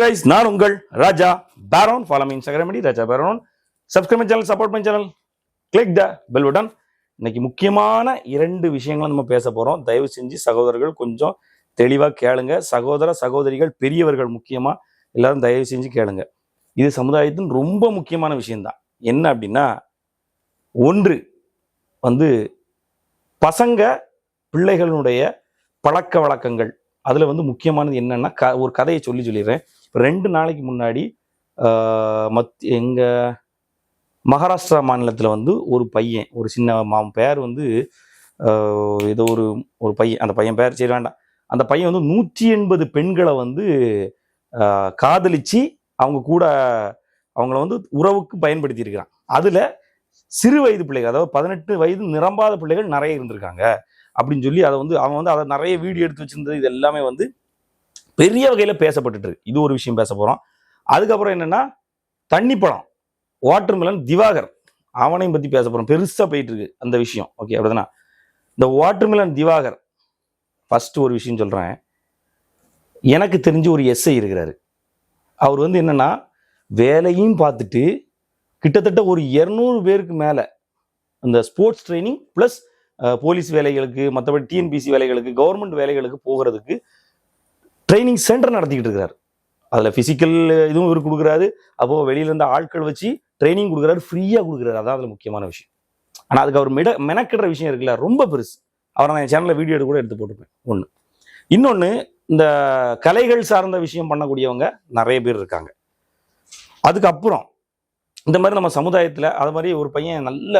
guys, நான் உங்கள் ராஜா பேரோன். ஃபாலோ மீ இன்ஸ்டாகிராம் ராஜா பேரோன். Subscribe my channel, support my channel, click the bell button. இன்னைக்கு முக்கியமான 2 விஷயங்களை நம்ம பேச போறோம். தயவு செஞ்சு சகோதரர்கள் கொஞ்சம் தெளிவா கேளுங்க. சகோதர சகோதரிகள், பெரியவர்கள் முக்கியமா எல்லாரும் தயவு செஞ்சு கேளுங்க. இது சமுதாயத்தின் ரொம்ப முக்கியமான விஷயம்தான். என்ன அப்படின்னா, ஒன்று பசங்க பிள்ளைகளுடைய பழக்க வழக்கங்கள். அதுல முக்கியமானது என்னன்னா, ஒரு கதையை சொல்லிடுறேன். 2 நாளைக்கு முன்னாடி எங்க மகாராஷ்டிரா மாநிலத்துல ஒரு பையன், ஒரு சின்ன பேர் ஏதோ ஒரு பையன், அந்த பையன் பேர் சரி வேண்டாம். அந்த பையன் 180 பெண்களை காதலிச்சு அவங்க கூட அவங்கள உறவுக்கு பயன்படுத்தி இருக்கிறான். அதுல சிறு வயது பிள்ளைகள், அதாவது 18 வயது நிரம்பாத பிள்ளைகள் நிறைய இருந்திருக்காங்க அப்படின்னு சொல்லி அவன் அதை நிறைய வீடியோ எடுத்து வச்சிருந்தது. இது எல்லாமே பெரிய வகையில பேசப்பட்டு இருக்கு. இது ஒரு விஷயம் பேச போறோம். அதுக்கப்புறம் என்னன்னா, தண்ணி பழம் வாட்டர்மெலன் திவாகர், அவனையும் பத்தி பேச போறோம். பெருசா போயிட்டு இருக்கு அந்த விஷயம். ஓகே, அப்படிதானா? இந்த வாட்டர்மெலன் திவாகர் ஃபர்ஸ்ட் ஒரு விஷயம் சொல்றேன். எனக்கு தெரிஞ்சு ஒரு எஸ்ஐ இருக்கிறாரு. அவர் என்னன்னா, வேலையும் பார்த்துட்டு கிட்டத்தட்ட ஒரு 200 பேருக்கு மேல அந்த ஸ்போர்ட்ஸ் ட்ரைனிங் பிளஸ் போலீஸ் வேலைகளுக்கு, மற்றபடி டிஎன்பிசி வேலைகளுக்கு, கவர்மெண்ட் வேலைகளுக்கு போகிறதுக்கு ட்ரைனிங் சென்டர் நடத்திக்கிட்டு இருக்கிறார். அதில் ஃபிசிக்கல் இதுவும் இவர் கொடுக்குறாரு. அப்போ வெளியில இருந்த ஆட்கள் வச்சு ட்ரைனிங் கொடுக்குறாரு, ஃப்ரீயாக கொடுக்குறாரு. அதான் அதில் முக்கியமான விஷயம். ஆனால் அதுக்கு அவர் மெனக்கிடுற விஷயம் இருக்குல்ல, ரொம்ப பெருசு. அவரை நான் என் சேனலில் வீடியோ கூட எடுத்து போட்டுப்பேன். ஒன்று. இன்னொன்று, இந்த கலைகள் சார்ந்த விஷயம் பண்ணக்கூடியவங்க நிறைய பேர் இருக்காங்க. அதுக்கப்புறம் இந்த மாதிரி நம்ம சமுதாயத்தில் அது மாதிரி ஒரு பையன், நல்ல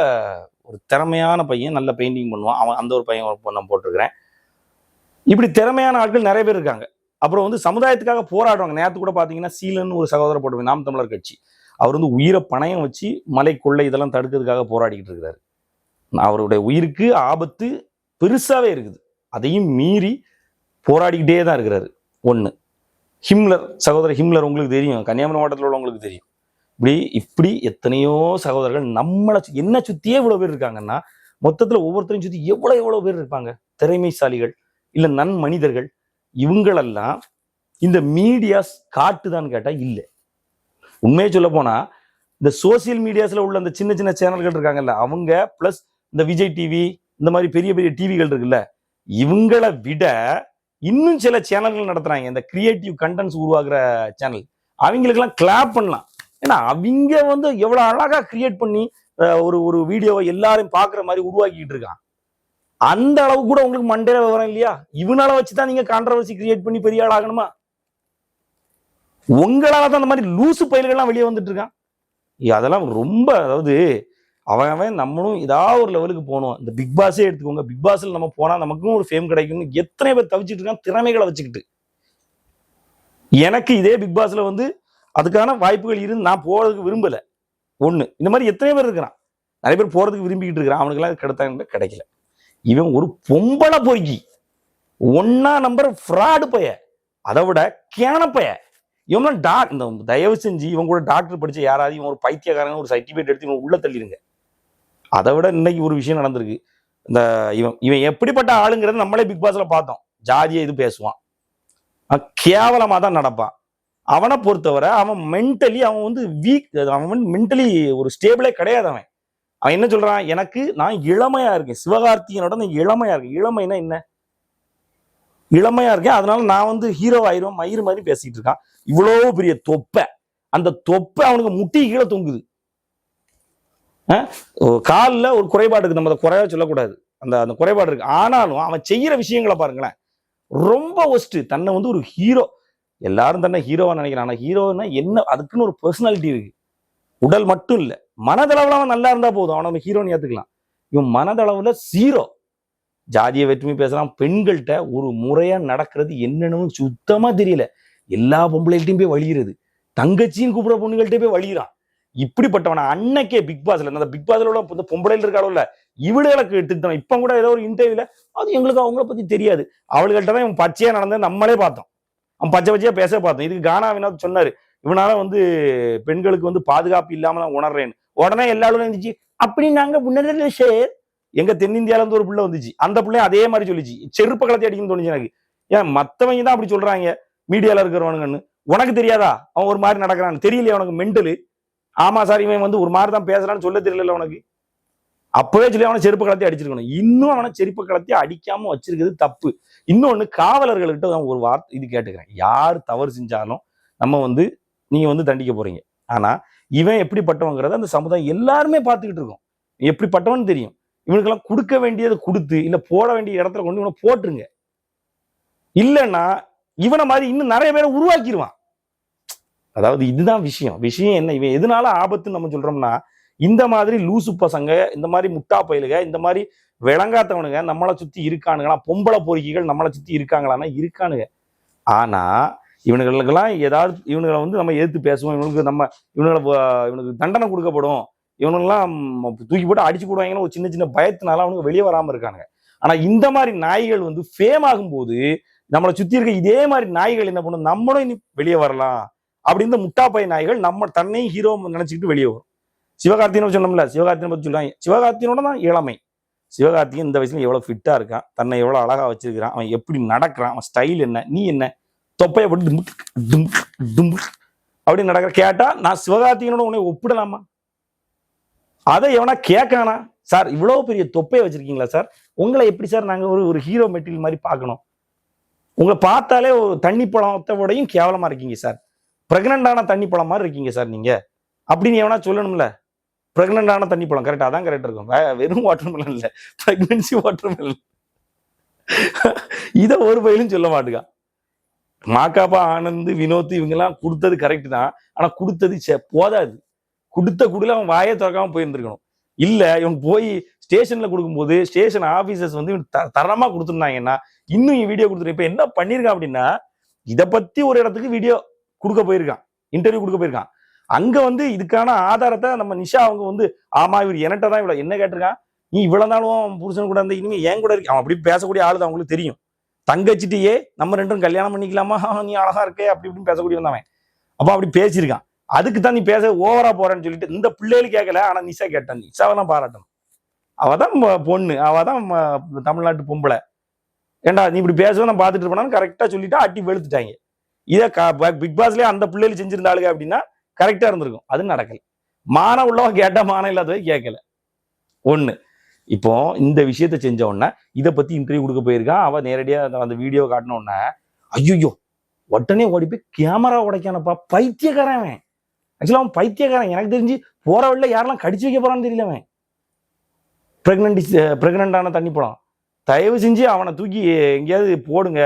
ஒரு திறமையான பையன், நல்ல பெயிண்டிங் பண்ணுவான். அவன் அந்த ஒரு பையன் நான் போட்டிருக்கிறேன். இப்படி திறமையான ஆட்கள் நிறைய பேர் இருக்காங்க. அப்புறம் சமுதாயத்துக்காக போராடுவாங்க. நேரத்து கூட பார்த்தீங்கன்னா, சீலன் ஒரு சகோதரர் போட்டுவேன், நாம் தமிழர் கட்சி. அவர் உயிரை பணயம் வச்சு மலை கொள்ளை இதெல்லாம் தடுக்கிறதுக்காக போராடிக்கிட்டு இருக்கிறாரு. அவருடைய உயிருக்கு ஆபத்து பெருசாவே இருக்குது. அதையும் மீறி போராடிக்கிட்டே தான் இருக்கிறாரு. ஒன்று. ஹிம்லர் சகோதரர் ஹிம்லர் உங்களுக்கு தெரியும், கன்னியாகுமரி மாவட்டத்தில் உள்ளவங்களுக்கு தெரியும். இப்படி எத்தனையோ சகோதரர்கள் நம்மளை என்ன சுத்தியே இவ்வளவு பேர் இருக்காங்கன்னா, மொத்தத்துல ஒவ்வொருத்தரையும் சுத்தி எவ்வளவு பேர் இருப்பாங்க. திறமைசாலிகள் இல்ல நன்மனிதர்கள். இவங்களெல்லாம் இந்த மீடியாஸ் காட்டுதான்னு கேட்டா இல்லை. உண்மையை சொல்ல போனா, இந்த சோசியல் மீடியாஸ்ல உள்ள அந்த சின்ன சின்ன சேனல்கள் இருக்காங்கல்ல, அவங்க பிளஸ் இந்த விஜய் டிவி, இந்த மாதிரி பெரிய பெரிய டிவிகள் இருக்குல்ல, இவங்களை விட இன்னும் சில சேனல்கள் நடத்துறாங்க. இந்த கிரியேட்டிவ் கண்டென்ட்ஸ் உருவாக்குற சேனல், அவங்களுக்கெல்லாம் கிளாப் பண்ணலாம். ஏன்னா அவங்க எவ்வளவு அழகா கிரியேட் பண்ணி ஒரு வீடியோவை எல்லாரும் பாக்குற மாதிரி உருவாக்கிட்டு இருக்கான். அந்த அளவு கூட உங்களுக்கு மண்டையில விவரம் இல்லையா? இவனால வச்சுதான் நீங்க கான்ட்ரவர்சி கிரியேட் பண்ணி பெரிய ஆள் ஆகணுமா? உங்களால தான் அந்த மாதிரி லூசு பயில்கள்லாம் வெளியே வந்துட்டு இருக்கான். அதெல்லாம் ரொம்ப, அதாவது அவன் நம்மளும் ஏதாவது ஒரு லெவலுக்கு போகணும். இந்த பிக் பாஸே எடுத்துக்கோங்க. பிக் பாஸ்ல நம்ம போனா நமக்கும் ஒரு ஃபேம் கிடைக்கும்னு எத்தனை பேர் தவிச்சிட்டு இருக்கான், திறமைகளை வச்சுக்கிட்டு. எனக்கு இதே பிக் பாஸ்ல அதுக்கான வாய்ப்புகள் இருந்து நான் போறதுக்கு விரும்பல. ஒண்ணு. இந்த மாதிரி எத்தனை பேர் இருக்கிறான், நிறைய பேர் போறதுக்கு விரும்பிக்கிட்டு இருக்கிறான். அவனுக்கு எல்லாம் கிடைக்கல. இவன் ஒரு பொம்பளை பொறுக்கி, 1 நம்பர் ஃப்ராடு பைய, அதை விட கேன பைய. இவன் இந்த தயவு செஞ்சு இவன் கூட டாக்டர் படிச்ச யாராவது இவன் ஒரு பைத்தியக்காரங்க ஒரு சர்டிபிகேட் எடுத்து இவன் உள்ள தள்ளிடுங்க. அதை விட இன்னைக்கு ஒரு விஷயம் நடந்திருக்கு. இந்த இவன் எப்படிப்பட்ட ஆளுங்கிறது நம்மளே பிக் பாஸ்ல பார்த்தோம். ஜாதியை இது பேசுவான், கேவலமா தான் நடப்பான். அவனை பொறுத்தவரை அவன் மென்டலி அவன் வீக். அவன் மென்டலி ஒரு ஸ்டேபிளே கிடையாது. அவன் என்ன சொல்றான், நான் இளமையா இருக்கேன், சிவகார்த்திகனோட நான் இளமையா இருக்கேன். இளமைனா என்ன? இளமையா இருக்கேன், அதனால நான் ஹீரோ ஆயிரும் மயிறு மாதிரி பேசிட்டு இருக்கான். இவ்வளவு பெரிய தொப்பை, அந்த தொப்பை அவனுக்கு முட்டி கீழே தொங்குது. காலில் ஒரு குறைபாடு இருக்கு, நம்ம அதை குறைவா சொல்லக்கூடாது. அந்த குறைபாடு இருக்கு. ஆனாலும் அவன் செய்யற விஷயங்களை பாருங்களேன், ரொம்ப ஒஸ்ட். தன்னை ஒரு ஹீரோ, எல்லாரும் தன்னை ஹீரோவா நினைக்கிறான். ஆனா ஹீரோன்னா என்ன, அதுக்குன்னு ஒரு பர்சனாலிட்டி இருக்கு. உடல் மட்டும் இல்ல, மனதளவுல அவன் நல்லா இருந்தா போதும், அவனை நம்ம ஹீரோன்னு ஏத்துக்கலாம். இவன் மனதளவுல ஜீரோ. ஜாதிய வேற்றுமை பேசுறான். பெண்கள்கிட்ட ஒரு முறையா நடக்கிறது என்னன்னு சுத்தமா தெரியல. எல்லா பொம்பளைகிட்டையும் போய் வழிகிறது, தங்கச்சியும் கூப்பிடுற பொண்ணுகள்கிட்ட போய் வழிகிறான். இப்படிப்பட்டவன அன்னைக்கே பிக் பாஸ்ல, அந்த பிக் பாஸ்ல உள்ள பொம்பளைல இருக்காளோல, இவளுகளுக்கு எடுத்துக்கிட்டோம். இப்ப கூட ஏதோ ஒரு இன்டர்வியூல, அது எங்களுக்கு அவங்கள பத்தி தெரியாது, அவள்கிட்ட தான் இவன் பச்சையா நடந்தது நம்மளே பார்த்தோம். அவன் பச்சை பச்சையா பேச பார்த்தோம். இதுக்கு கானா வினோத் சொன்னாரு, இவனால பெண்களுக்கு பாதுகாப்பு இல்லாம தான் உணர்றேன்னு. உடனே எல்லாரும் இருந்துச்சு, அப்படி நாங்க முன்னே ஷேர். எங்க தென்னிந்தியால ஒரு பிள்ளை வந்துச்சு, அந்த பிள்ளையும் அதே மாதிரி சொல்லிச்சு, செருப்பு கலத்தி அடிக்கணும்னு தோணுச்சு எனக்கு. ஏன் மத்தவங்க தான் அப்படி சொல்றாங்க மீடியால இருக்கிறவனுங்கன்னு. உனக்கு தெரியாதா அவன் ஒரு மாதிரி நடக்கிறான்னு? தெரியலையா உனக்கு மென்டலு? ஆமா சார் இவன் வந்து ஒரு மாதிரி தான் பேசுறான்னு சொல்ல தெரியல உனக்கு? அப்பவே சொல்லி அவனை செருப்பு கலத்தி அடிச்சிருக்கணும். இன்னும் அவனை செருப்பு கலத்தி அடிக்காம வச்சிருக்கிறது தப்பு. இன்னொன்னு, காவலர்கள்கிட்ட ஒரு வார்த்தை இது கேட்டுக்கிறேன். யார் தவறு செஞ்சாலும் நம்ம வந்து நீங்க வந்து தண்டிக்க போறீங்க. ஆனா இவன் எப்படிப்பட்டவங்கிறத அந்த சமுதாயம் எல்லாருமே பார்த்துக்கிட்டு இருக்கோம். எப்படிப்பட்டவன் தெரியும். இவனுக்கெல்லாம் கொடுக்க வேண்டியதை கொடுத்து, இல்ல போட வேண்டிய இடத்துல கொண்டு இவனை போட்டுருங்க. இல்லைன்னா இவனை மாதிரி இன்னும் நிறைய பேரை உருவாக்கிடுவான். அதாவது இதுதான் விஷயம். விஷயம் என்ன, இவன் எதனால ஆபத்துன்னு நம்ம சொல்றோம்னா, இந்த மாதிரி லூசு பசங்க, இந்த மாதிரி முட்டா பயிலுக, இந்த மாதிரி விளங்காத்தவனுங்க நம்மளை சுத்தி இருக்கானுங்களா? பொம்பளை பொறுக்கிகள் நம்மளை சுத்தி இருக்காங்களான்னா இருக்கானுங்க. ஆனா இவனுங்களுக்கெல்லாம் ஏதாவது இவனுங்களை வந்து நம்ம எதிர்த்து பேசுவோம். இவனுக்கு தண்டனை கொடுக்கப்படும், இவனுங்கெல்லாம் தூக்கி போட்டு அடிச்சு போடுவாங்கன்னு ஒரு சின்ன சின்ன பயத்தினால அவனுக்கு வெளியே வராம இருக்கானுங்க. ஆனா இந்த மாதிரி நாய்கள் வந்து ஃபேம் ஆகும்போது நம்மளை சுத்தி இருக்க இதே மாதிரி நாய்கள் என்ன பண்ணும், நம்மளும் இனி வெளியே வரலாம் அப்படின்னு இந்த முட்டாப்பை நாய்கள் நம்ம தன்னையும் ஹீரோ நினைச்சுக்கிட்டு வெளியே வரும். சிவகார்த்திகேயன் சொன்னோம்ல, சிவகார்த்திகேயன் பத்தி சொல்றாங்க. சிவகார்த்திகேயனோட தான் இளமை. சிவகார்த்திகேயன் இந்த வயசுல எவ்வளவு ஃபிட்டா இருக்கான், தன்னை எவ்வளவு அழகா வச்சிருக்கிறான், அவன் எப்படி நடக்கிறான், அவன் ஸ்டைல் என்ன, நீ என்ன தொப்பைய போட்டு அப்படி நடக்கிற கேட்டா நான் சிவகார்த்திகேயனோட உன்னை ஒப்பிடலாமா? அதை எவனா கேட்கானா? சார் இவ்வளவு பெரிய தொப்பையை வச்சிருக்கீங்களா சார், உங்களை எப்படி சார் நாங்க ஒரு ஹீரோ மெட்டீரியல் மாதிரி பார்க்கணும்? உங்களை பார்த்தாலே ஒரு தண்ணி பழத்தோடையும் கேவலமா இருக்கீங்க சார், பிரெக்னண்டான தண்ணி பழம் மாதிரி இருக்கீங்க சார் நீங்க அப்படின்னு எவனா சொல்லணும்ல. பிரெக்னண்டான தண்ணி பழம் கரெக்டா அதான் கரெக்ட் இருக்கும். வெறும் வாட்டர் மெலன் இல்ல, பிரெக்னன்சி வாட்டர் மெலன். இதை ஒரு பயிலும் சொல்ல மாட்டுக்கா. மாக்காப்பா, ஆனந்த், வினோத் இவங்க எல்லாம் கொடுத்தது கரெக்ட் தான். ஆனா கொடுத்தது போதாது. கொடுத்த குடில அவன் வாயை திறக்காம போயிருந்திருக்கணும். இல்ல இவன் போய் ஸ்டேஷன்ல கொடுக்கும்போது ஸ்டேஷன் ஆபீசர்ஸ் வந்து தரமா கொடுத்துருந்தாங்கன்னா இன்னும் வீடியோ கொடுத்துரு. இப்ப என்ன பண்ணிருக்கான் அப்படின்னா, இதை பத்தி ஒரு இடத்துக்கு வீடியோ கொடுக்க போயிருக்கான், இன்டர்வியூ கொடுக்க போயிருக்கான். அங்க வந்து இதுக்கான ஆதாரத்தை நம்ம நிஷா அவங்க வந்து, ஆமா இவர் என்கிட்ட தான் இவ்வளவு என்ன கேட்டிருக்கான், நீ இவ்வளவு நாளும் புருஷன் கூட இருந்த இனிமே ஏன் கூட இருக்கு, அவன் அப்படி பேசக்கூடிய ஆளு தான் அவங்களுக்கு தெரியும். தங்கச்சிட்டியே நம்ம ரெண்டும் கல்யாணம் பண்ணிக்கலாமா, நீ அழகா இருக்கே அப்படி இப்படின்னு பேசக்கூடிய வந்தவன். அப்ப அப்படி பேசியிருக்கான். அதுக்கு தான் நீ பேச ஓவரா போறேன்னு சொல்லிட்டு இந்த பிள்ளைகள் கேட்கல, ஆனா நிஷா கேட்டான். நிஷாவை தான் பாராட்டணும். அவதான் பொண்ணு, அவதான் தமிழ்நாட்டு பொம்பளை. ஏண்டா நீ இப்படி பேசுவ நான் பார்த்துட்டு இருப்பேன்னு கரெக்டா சொல்லிட்டா அட்டி வெளுத்துட்டாங்க. இதை பிக் பாஸ்லயே அந்த பிள்ளைகள் செஞ்சிருந்தாளுங்க அப்படின்னா கரெக்டா இருந்திருக்கும். அது நடக்கல. மானம் உள்ளவன் கேட்டா மானம் இல்லாதவை கேட்கல. ஒண்ணு. இப்போ இந்த விஷயத்த செஞ்ச உடனே இதை பத்தி இன்டர்வியூ கொடுக்க போயிருக்கான். அவ நேரடியா அந்த வீடியோ காட்டின உடனே ஐயோ உடனே ஓடி போய் கேமரா உடைக்கானப்பா, பைத்தியக்காரன். ஆக்சுவலா அவன் பைத்தியக்காரன். எனக்கு தெரிஞ்சு போற வழியில யாரெல்லாம் கடிச்சு வைக்க போறான்னு தெரியல. அவன் பிரெக்னண்டான தண்ணி பழம். தயவு செஞ்சு அவனை தூக்கி எங்கேயாவது போடுங்க.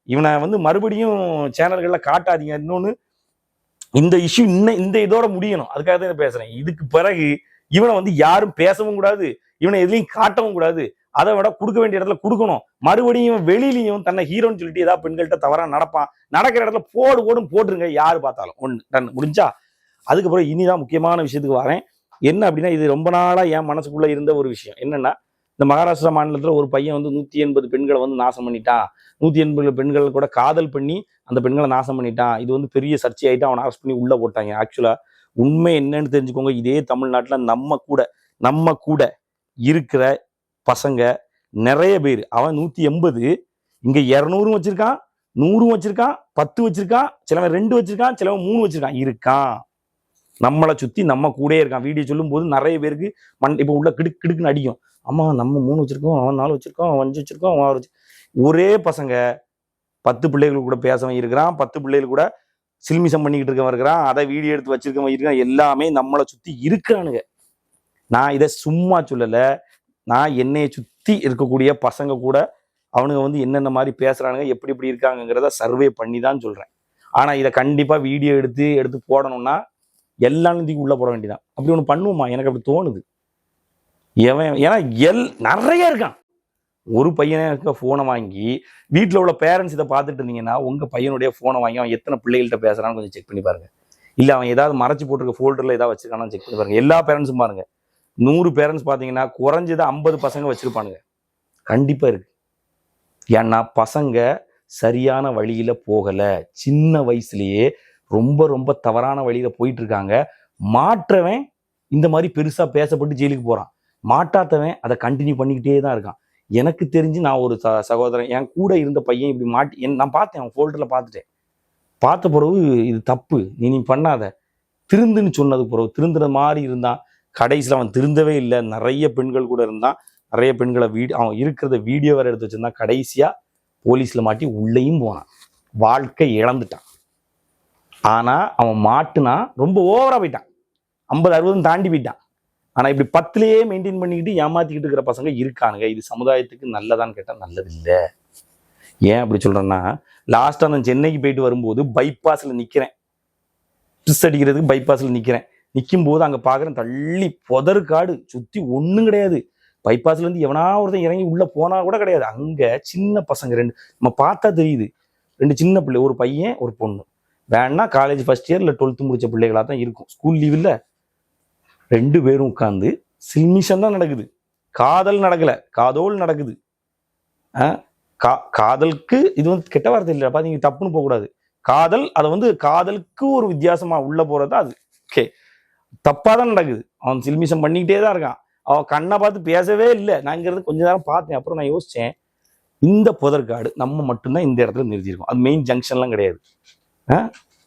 இவனை வந்து மறுபடியும் சேனல்கள்ல காட்டாதீங்க. இன்னொன்னு, இந்த இஷ்யூ இந்த இதோட முடியணும். அதுக்காக தான் பேசுறேன். இதுக்கு பிறகு இவனை வந்து யாரும் பேசவும் கூடாது, இவனை எதுலையும் காட்டவும் கூடாது. அதை விட கொடுக்க வேண்டிய இடத்துல கொடுக்கணும். மறுபடியும் வெளியிலையும் தன்னை ஹீரோன்னு சொல்லிட்டு ஏதாவது பெண்கள்கிட்ட தவறா நடப்பான், நடக்கிற இடத்துல போடும் போட்டுருங்க. யாரு பார்த்தாலும் ஒண்ணு முடிஞ்சா. அதுக்கப்புறம் இனிதான் முக்கியமான விஷயத்துக்கு வரேன். என்ன அப்படின்னா, இது ரொம்ப நாளா என் மனசுக்குள்ள இருந்த ஒரு விஷயம். என்னன்னா, இந்த மகாராஷ்டிரா மாநிலத்துல ஒரு பையன் வந்து 180 பெண்களை வந்து நாசம் பண்ணிட்டான். 180 பெண்கள் கூட காதல் பண்ணி அந்த பெண்களை நாசம் பண்ணிட்டான். இது வந்து பெரிய சர்ச்சை ஆயிட்டு அவனை அரெஸ்ட் பண்ணி உள்ள போட்டாங்க. ஆக்சுவலா உண்மை என்னன்னு தெரிஞ்சுக்கோங்க. இதே தமிழ்நாட்டுல நம்ம கூட இருக்கிற பசங்க நிறைய பேர். அவன் 180, இங்க 200 வச்சிருக்கான், 100 வச்சிருக்கான், 10 வச்சிருக்கான், சிலவன் 2 வச்சிருக்கான், சிலவன் 3 இருக்கான். நம்மளை சுத்தி நம்ம கூட இருக்கான். வீடியோ சொல்லும் போது நிறைய பேருக்கு இப்ப உள்ள கிடுக்குன்னு அடிக்கும். ஆமா நம்ம 3 வச்சிருக்கோம், அவன் 4 வச்சிருக்கோம், அவன் 5 வச்சிருக்கோம், அவன் ஒரே பசங்க 10 பிள்ளைகள் கூட பேசவன் இருக்கிறான், 10 பிள்ளைகள் கூட சில்மிசம் பண்ணிக்கிட்டு இருக்கவன் இருக்கிறான், அதை வீடியோ எடுத்து வச்சிருக்கவன் இருக்கிறான். எல்லாமே நம்மளை சுத்தி இருக்கிறானுங்க. நான் இதை சும்மா சொல்லல. நான் என்னைய சுத்தி இருக்கக்கூடிய பசங்க கூட அவனுங்க வந்து என்னென்ன மாதிரி பேசுறானுங்க, எப்படி இருக்காங்கிறத சர்வே பண்ணி தான் சொல்றேன். ஆனா இதை கண்டிப்பா வீடியோ எடுத்து போடணும்னா எல்லாத்தையும் உள்ள போட வேண்டியதான். அப்படி ஒண்ணு பண்ணுவோமா? எனக்கு அப்படி தோணுது. ஏன்னா நிறைய இருக்கான். ஒரு பையனுக்கு போனை வாங்கி வீட்டுல உள்ள பேரண்ட்ஸ் இதை பார்த்துட்டு இருந்தீங்கன்னா, உங்க பையனுடைய போனை வாங்கி அவன் எத்தனை பிள்ளைகள்கிட்ட பேசுறான்னு கொஞ்சம் செக் பண்ணி பாருங்க. இல்ல அவன் ஏதாவது மறைச்சு போட்டிருக்க ஃபோல்டர்ல ஏதாவது வச்சிருக்கானு செக் பண்ணி பாருங்க. எல்லா பேரண்ட்ஸும் பாருங்க. 100 பேரண்ட்ஸ் பாத்தீங்கன்னா குறைஞ்சது 50 பசங்க வச்சிருப்பானுங்க. கண்டிப்பா இருக்கு. ஏன்னா பசங்க சரியான வழியில போகல. சின்ன வயசுலயே ரொம்ப தவறான வழியில போயிட்டு இருக்காங்க. மாற்றவன் இந்த மாதிரி பெருசா பேசப்பட்டு ஜெயிலுக்கு போறான். மாட்டாத்தவன் அதை கண்டினியூ பண்ணிக்கிட்டே தான் இருக்கான். எனக்கு தெரிஞ்சு நான் ஒரு சகோதரன், என் கூட இருந்த பையன் இப்படி நான் பார்த்தேன், அவன் ஃபோல்டர்ல பார்த்துட்டேன். பார்த்த பிறகு இது தப்பு, நீ பண்ணாத, திருந்துன்னு சொன்னது பிறகு திருந்துற மாதிரி இருந்தான். கடைசியில் அவன் திருந்தவே இல்லை. நிறைய பெண்கள் கூட இருந்தான். நிறைய பெண்களை அவன் இருக்கிறத வீடியோ வேற எடுத்து வச்சிருந்தான். கடைசியா போலீஸ்ல மாட்டி உள்ளேயும் போனான். வாழ்க்கை இழந்துட்டான். ஆனா அவன் மாட்டுனா ரொம்ப ஓவரா போயிட்டான். 50-60 தாண்டி போயிட்டான். ஆனா இப்படி 10லயே மெயின்டைன் பண்ணிக்கிட்டு ஏமாத்திக்கிட்டு இருக்கிற பசங்க இருக்கானுங்க. இது சமுதாயத்துக்கு நல்லதான்னு கேட்டா நல்லது இல்லை. ஏன் அப்படி சொல்றேன்னா, லாஸ்டா நான் சென்னைக்கு போயிட்டு வரும்போது பைபாஸ்ல நிக்கிறேன். ட்ரிஸ் அடிக்கிறதுக்கு பைபாஸ்ல நிக்கிறேன். நிற்கும் போது அங்க பாக்குறேன், தள்ளி புதர் காடு, சுத்தி ஒண்ணும் கிடையாது. பைபாஸ்ல இருந்து எவனா ஒருத்தன் இறங்கி உள்ள போனா கூட கிடையாது. அங்க சின்ன பசங்க 2, நம்ம பார்த்தா தெரியுது, 2 சின்ன பிள்ளை, ஒரு பையன் ஒரு பொண்ணு. வேணா காலேஜ் ஃபர்ஸ்ட் இயர் இல்லை 12th முடிச்ச பிள்ளைகளா தான் இருக்கும். ஸ்கூல் லீவ்ல 2 பேரும் உட்கார்ந்து சில்மிஷம் தான் நடக்குது. காதல் நடக்கல, காதோல் நடக்குது. காதலுக்கு இது வந்து கெட்ட வார்த்தை இல்லைப்பா, நீங்க தப்புன்னு போகக்கூடாது. காதல், அதை காதலுக்கு ஒரு வித்தியாசமா உள்ள போறதா அது. ஓகே, தப்பா தான் நடக்குது. அவன் சில்மிஷம் பண்ணிக்கிட்டே தான் இருக்கான். அவன் கண்ணை பார்த்து பேசவே இல்லை. நான் இங்கிறது கொஞ்ச நேரம் பார்த்தேன். அப்புறம் நான் யோசிச்சேன், இந்த புதற்காடு நம்ம மட்டும்தான் இந்த இடத்துல நிறுத்தியிருக்கோம். அது மெயின் ஜங்ஷன்லாம் கிடையாது.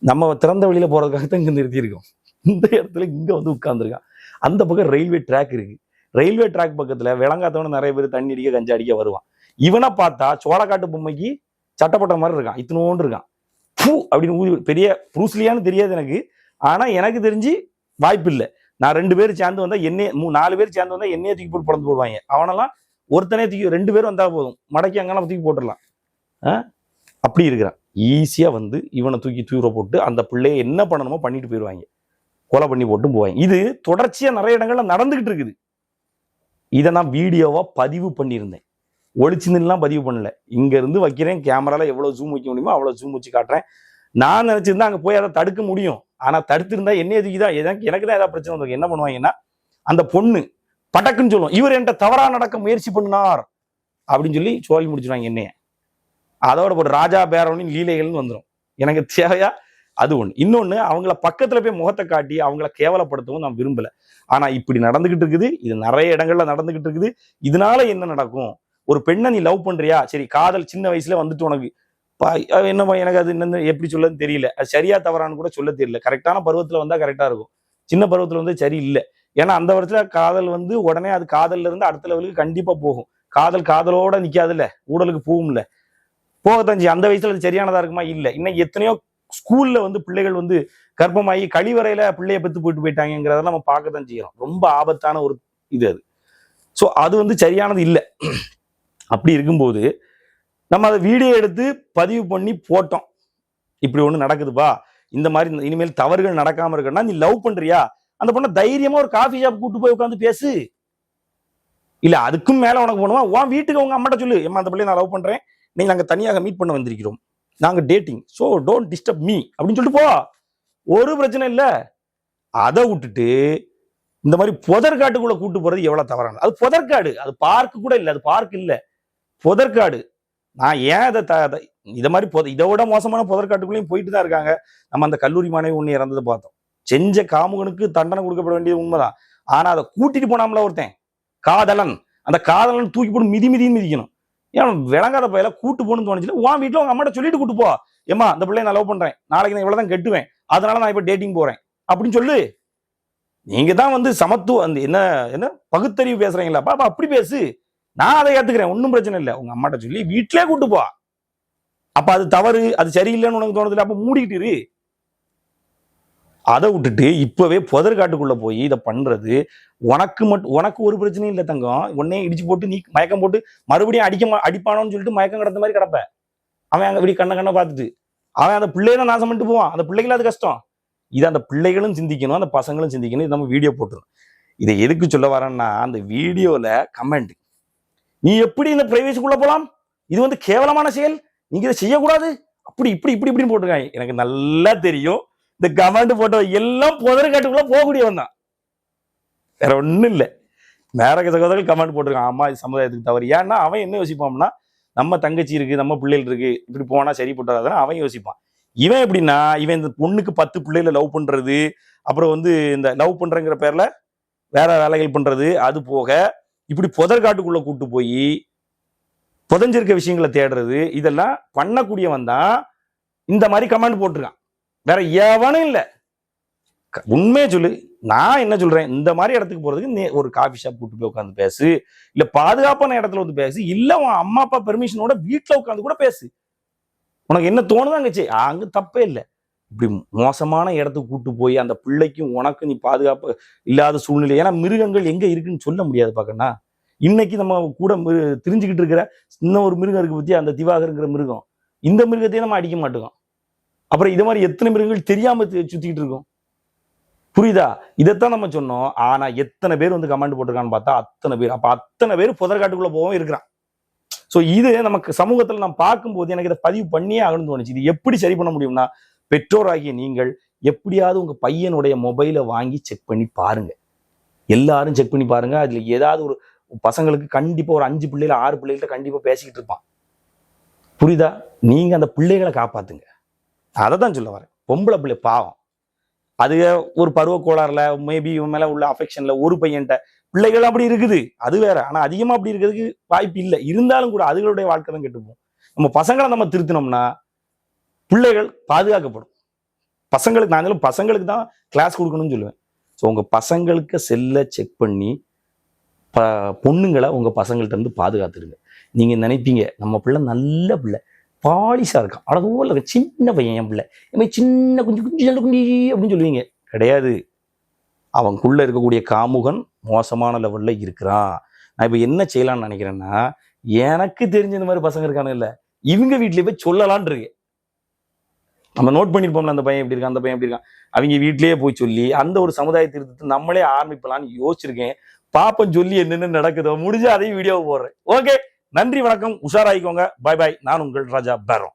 நம்ம திறந்த வழியில போறதுக்காகத்தான் இங்க நிறுத்தியிருக்கோம். இந்த இடத்துல இங்க வந்து உட்கார்ந்துருக்கான். அந்த பக்கம் ரயில்வே ட்ராக் இருக்கு. ரயில்வே ட்ராக் பக்கத்துல விளங்காத்தவன நிறைய பேர் தண்ணி அடிக்க கஞ்சா அடிக்க வருவான். இவனை பார்த்தா சோளக்காட்டு பொம்மைக்கு சட்டப்பட்ட மாதிரி இருக்கான். இத்தனோண்டு இருக்கான். பூ அப்படின்னு ஊதி, பெரிய ப்ரூஸ்லியான்னு தெரியாது எனக்கு. ஆனா எனக்கு தெரிஞ்சு வாய்ப்பு இல்லை. நான் 2 பேர் சேர்ந்து வந்தா என்னைய 4 பேர் சேர்ந்து வந்தா என்னையே தூக்கி போட்டு பறந்து போடுவாங்க. அவனெல்லாம் ஒருத்தனே தூக்கி, 2 பேரும் வந்தா போதும், மடக்கி அங்கெல்லாம் தூக்கி போட்டுடலாம். அப்படி இருக்கிறான். ஈஸியா வந்து இவனை தூக்கி தூர போட்டு அந்த பிள்ளைய என்ன பண்ணணுமோ பண்ணிட்டு போயிடுவாங்க. கொலை பண்ணி போட்டும் போவாங்க. இது தொடர்ச்சியா நிறைய இடங்கள்ல நடந்துகிட்டு இருக்குது. இதை நான் வீடியோவா பதிவு பண்ணியிருந்தேன். ஒளிச்சுலாம் பதிவு பண்ணல. இங்க இருந்து வைக்கிறேன், கேமரால எவ்வளவு ஜூம் வைக்க முடியுமோ அவ்வளவு ஜூம் வச்சு காட்டுறேன். நான் நினைச்சிருந்தா அங்க போய் அதை தடுக்க முடியும். ஆனா தடுத்திருந்தா என்னைய தூக்கிதான், எனக்கு தான் ஏதாவது பிரச்சனை வந்து என்ன பண்ணுவாங்கன்னா, அந்த பொண்ணு பட்டக்குன்னு சொல்லுவோம், இவர் என்கிட்ட தவறா நடக்க முயற்சி பண்ணினார் அப்படின்னு சொல்லி முடிச்சிருவாங்க என்னைய. அதோட ஒரு ராஜா பேரவனின் லீலைகள்னு வந்துடும். எனக்கு தேவையா அது ஒண்ணு. இன்னொன்னு, அவங்கள பக்கத்துல போய் முகத்தை காட்டி அவங்கள கேவலப்படுத்தவும் நான் விரும்பல. ஆனா இப்படி நடந்துகிட்டு இருக்குது. இது நிறைய இடங்கள்ல நடந்துகிட்டு இருக்குது. இதனால என்ன நடக்கும்? ஒரு பெண்ணை நீ லவ் பண்றியா, சரி, காதல் சின்ன வயசுல வந்துட்டு உனக்கு என்னப்பா, எனக்கு அது என்ன எப்படி சொல்லன்னு தெரியல, அது சரியா தவறான்னு கூட சொல்ல தெரியல. கரெக்டான பருவத்துல வந்தா கரெக்டா இருக்கும். சின்ன பருவத்துல வந்து சரி இல்லை. ஏன்னா அந்த வருஷத்துல காதல் வந்து உடனே அது காதல்ல இருந்து அடுத்த லெவலுக்கு கண்டிப்பா போகும். காதலோட நிக்காதுல்ல, ஊடலுக்கு போகும்ல, போகத்தான் செய்யும். அந்த வயசுல அது சரியானதா இருக்குமா? இல்லை. இன்னைக்கு எத்தனையோ ஸ்கூல்ல வந்து பிள்ளைகள் வந்து கர்ப்பமாகி கழிவறையில பிள்ளைய பெத்து போயிட்டாங்கிறதெல்லாம் நம்ம பார்க்கத்தான் செய்யறோம். ரொம்ப ஆபத்தான ஒரு இது அது. ஸோ அது வந்து சரியானது இல்லை. அப்படி இருக்கும்போது நம்ம அதை வீடியோ எடுத்து பதிவு பண்ணி போட்டோம். இப்படி ஒண்ணு நடக்குதுப்பா, இந்த மாதிரி இனிமேல் தவறுகள் நடக்காம இருக்கணும்னா, நீ லவ் பண்றியா, அந்த பொண்ணை தைரியமா ஒரு காஃபி ஷாப் கூட்டு போய் உட்காந்து பேசு. இல்ல அதுக்கும் மேல உனக்கு பண்ணுவா, உன் வீட்டுக்கு உங்க அம்மாட்ட சொல்லு, ஏமா அந்த பிள்ளைய நான் லவ் பண்றேன், நீங்க நாங்க தனியாக மீட் பண்ண வந்திருக்கிறோம், நாங்க dating, so don't disturb me அப்படின்னு சொல்லிட்டு போ. ஒரு பிரச்சனை இல்ல. அதை விட்டுட்டு இந்த மாதிரி புதற்காட்டுக்குள்ள கூட்டு போறது எவ்வளவு தவறானது. அது புதற்காடு, அது பார்க்கு கூட இல்லை, அது பார்க் இல்ல, புதற்காடு. நான் ஏன் இதை மாதிரி இதோட மோசமான புதற்காட்டுக்குள்ளேயும் போயிட்டு தான் இருக்காங்க. நம்ம அந்த கல்லூரி மாணவி ஒண்ணு இறந்ததை பார்த்தோம். செஞ்ச காமுகனுக்கு தண்டனை கொடுக்கப்பட வேண்டியது உண்மைதான். ஆனா அதை கூட்டிட்டு போனாமல ஒருத்தன் காதலன், அந்த காதலன் தூக்கி போட்டு மிதிக்கணும். ஏன் விளங்காத பையில கூட்டு போகணும்னு தோணுச்சு. உன் வீட்டுல உங்க அம்மாட்ட சொல்லிட்டு கூட்டு போ, ஏமா அந்த பிள்ளைய நான் லவ் பண்றேன், நாளைக்கு நான் இவ்வளவுதான் கெட்டுவேன், அதனால நான் இப்ப டேட்டிங் போறேன் அப்படின்னு சொல்லு. நீங்க தான் வந்து சமத்துவம் அந்த என்ன பகுத்தறிவு பேசுறீங்களா, பாப்பா அப்படி பேசு, நான் அதை ஏத்துக்கிறேன், ஒன்னும் பிரச்சனை இல்லை. உங்க அம்மாட்ட சொல்லி வீட்டிலே கூட்டு போ. அப்ப அது தவறு, அது சரியில்லைன்னு உனக்கு தோணுது, அப்ப மூடிக்கிட்டு இரு. அதை விட்டுட்டு இப்பவே புதற்காட்டுக்குள்ள போய் இதை பண்றது உனக்கு ஒரு பிரச்சனையும் இல்லை தங்கம். உடனே இடிச்சு போட்டு நீ மயக்கம் போட்டு மறுபடியும் அடிப்பானோன்னு சொல்லிட்டு மயக்கம் கிடந்த மாதிரி கிடப்ப. அவன் அங்க இப்படி கண்ண பார்த்துட்டு அவன் அந்த பிள்ளைய தான் நாசம் பண்ணிட்டு போவான். அந்த பிள்ளைகள் அது கஷ்டம். இது அந்த பிள்ளைகளும் சிந்திக்கணும், அந்த பசங்களும் சிந்திக்கணும். இது நம்ம வீடியோ போட்டுரும். இதை எதுக்கு சொல்ல வரேன்னா, அந்த வீடியோல கமெண்ட், நீ எப்படி இந்த பிரைவேசிக்குள்ள போலாம், இது வந்து கேவலமான செயல், நீங்க இதை செய்யக்கூடாது, அப்படி இப்படின்னு போட்டிருக்காங்க. எனக்கு நல்லா தெரியும் இந்த கமெண்ட் போட்டோ எல்லாம் புதற்காட்டுக்குள்ள போகக்கூடியவன் தான், வேற ஒண்ணும் இல்லை. மேரக சகோதரர்கள் கமெண்ட் போட்டிருக்கான், ஆமா இது சமுதாயத்துக்கு தவறு. ஏன்னா அவன் என்ன யோசிப்பான்னா, நம்ம தங்கச்சி இருக்கு, நம்ம பிள்ளைகள் இருக்கு, இப்படி போனா சரி போட்டாதான் அவன் யோசிப்பான். இவன் எப்படின்னா, இவன் இந்த பொண்ணுக்கு 10 பிள்ளைகளை லவ் பண்றது, அப்புறம் வந்து இந்த லவ் பண்றங்கிற பேர்ல வேற வேலைகள் பண்றது, அது போக இப்படி புதற்காட்டுக்குள்ள கூட்டு போய் புதஞ்சிருக்க விஷயங்களை தேடுறது, இதெல்லாம் பண்ணக்கூடியவன் தான் இந்த மாதிரி கமெண்ட் போட்டிருக்கான். வேற எவனும் இல்ல. உண்மையை சொல்லு. நான் என்ன சொல்றேன், இந்த மாதிரி இடத்துக்கு போறதுக்கு ஒரு காஃபி ஷாப் கூட்டு போய் உட்காந்து பேசு, இல்ல பாதுகாப்பான இடத்துல வந்து பேசு, இல்ல உன் அம்மா அப்பா பெர்மிஷனோட வீட்டுல உட்காந்து கூட பேசு. உனக்கு என்ன தோணுதாங்கச்சு, அங்க தப்பே இல்லை. இப்படி மோசமான இடத்துக்கு கூட்டு போய் அந்த பிள்ளைக்கும் உனக்கும் நீ பாதுகாப்பு இல்லாத சூழ்நிலை. ஏன்னா மிருகங்கள் எங்க இருக்குன்னு சொல்ல முடியாது பாக்கண்ணா. இன்னைக்கு நம்ம கூட தெரிஞ்சுக்கிட்டு இருக்கிற இன்னும் ஒரு மிருகம் இருக்கு பத்தி, அந்த திவாகருங்கிற மிருகம். இந்த மிருகத்தையும் நம்ம அடிக்க மாட்டோம். அப்புறம் இது மாதிரி எத்தனை மிருகங்கள் தெரியாம சுத்திக்கிட்டு இருக்கோம். புரியுதா? இதைத்தான் நம்ம சொன்னோம். ஆனா எத்தனை பேர் வந்து கமெண்ட் போட்டிருக்கான்னு பார்த்தா அத்தனை பேர். அப்ப அத்தனை பேர் புதற்காட்டுக்குள்ள போகவும் இருக்கிறான். சோ இது நமக்கு சமூகத்துல நான் பார்க்கும்போது எனக்கு இதை பதிவு பண்ணியே ஆகணும்னு தோணுச்சு. இது எப்படி சரி பண்ண முடியும்னா, பெற்றோராகிய நீங்கள் எப்படியாவது உங்க பையனுடைய மொபைலை வாங்கி செக் பண்ணி பாருங்க. எல்லாரும் செக் பண்ணி பாருங்க. அதுல ஏதாவது ஒரு பசங்களுக்கு கண்டிப்பா ஒரு 5 பிள்ளைகள் 6 பிள்ளைகள்ட்ட கண்டிப்பா பேசிக்கிட்டு இருப்பான். புரியுதா? நீங்க அந்த பிள்ளைகளை காப்பாத்துங்க. அதை தான் சொல்ல வரேன். பொம்பளை பிள்ளை பாவம். அது ஒரு பருவ கோளாறுல மேபி இவன் மேல உள்ள அஃபெக்ஷன்ல ஒரு பையன்ட்ட பிள்ளைகள் அப்படி இருக்குது, அது வேற. ஆனா அதிகமா அப்படி இருக்கிறதுக்கு வாய்ப்பு இல்லை. இருந்தாலும் கூட அதுகளுடைய வாழ்க்கை தான் கெட்டுப்போம். நம்ம பசங்களை நம்ம திருத்தினோம்னா பிள்ளைகள் பாதுகாக்கப்படும். பசங்களுக்கு நாங்களும் பசங்களுக்கு தான் கிளாஸ் கொடுக்கணும்னு சொல்லுவேன். ஸோ உங்க பசங்களுக்கு செல்ல செக் பண்ணி பொண்ணுங்களை உங்க பசங்கள்ட்ட இருந்து பாதுகாத்துருங்க. நீங்க நினைப்பீங்க நம்ம பிள்ளை நல்ல பிள்ளை, பாலிஷா இருக்கான், அழகோ இல்லை, சின்ன பையன் என் பிள்ளை, சின்ன குஞ்சு குஞ்சு நல்ல குஞ்சு அப்படின்னு சொல்லுவீங்க. கிடையாது. அவனுக்குள்ள இருக்கக்கூடிய காமுகன் மோசமான லெவல்ல இருக்கிறான். நான் இப்ப என்ன செய்யலாம்னு நினைக்கிறேன்னா, எனக்கு தெரிஞ்ச இந்த மாதிரி பசங்க இருக்கானு இல்ல, இவங்க வீட்லயே போய் சொல்லலான் இருக்கு. நம்ம நோட் பண்ணிருப்போம்ல, அந்த பையன் எப்படி இருக்கான், அந்த பையன் எப்படி இருக்கான், அவங்க வீட்லயே போய் சொல்லி அந்த ஒரு சமுதாய திருத்தத்தை நம்மளே ஆரம்பிக்கலாம்னு யோசிச்சிருக்கேன். பாப்பன் சொல்லி என்னென்ன நடக்குதோ முடிஞ்சா அதையும் வீடியோ போடுறேன். ஓகே, நன்றி, வணக்கம், உஷாராயிக்கோங்க. பாய் பாய். நான் உங்கள் ராஜா பேரம்.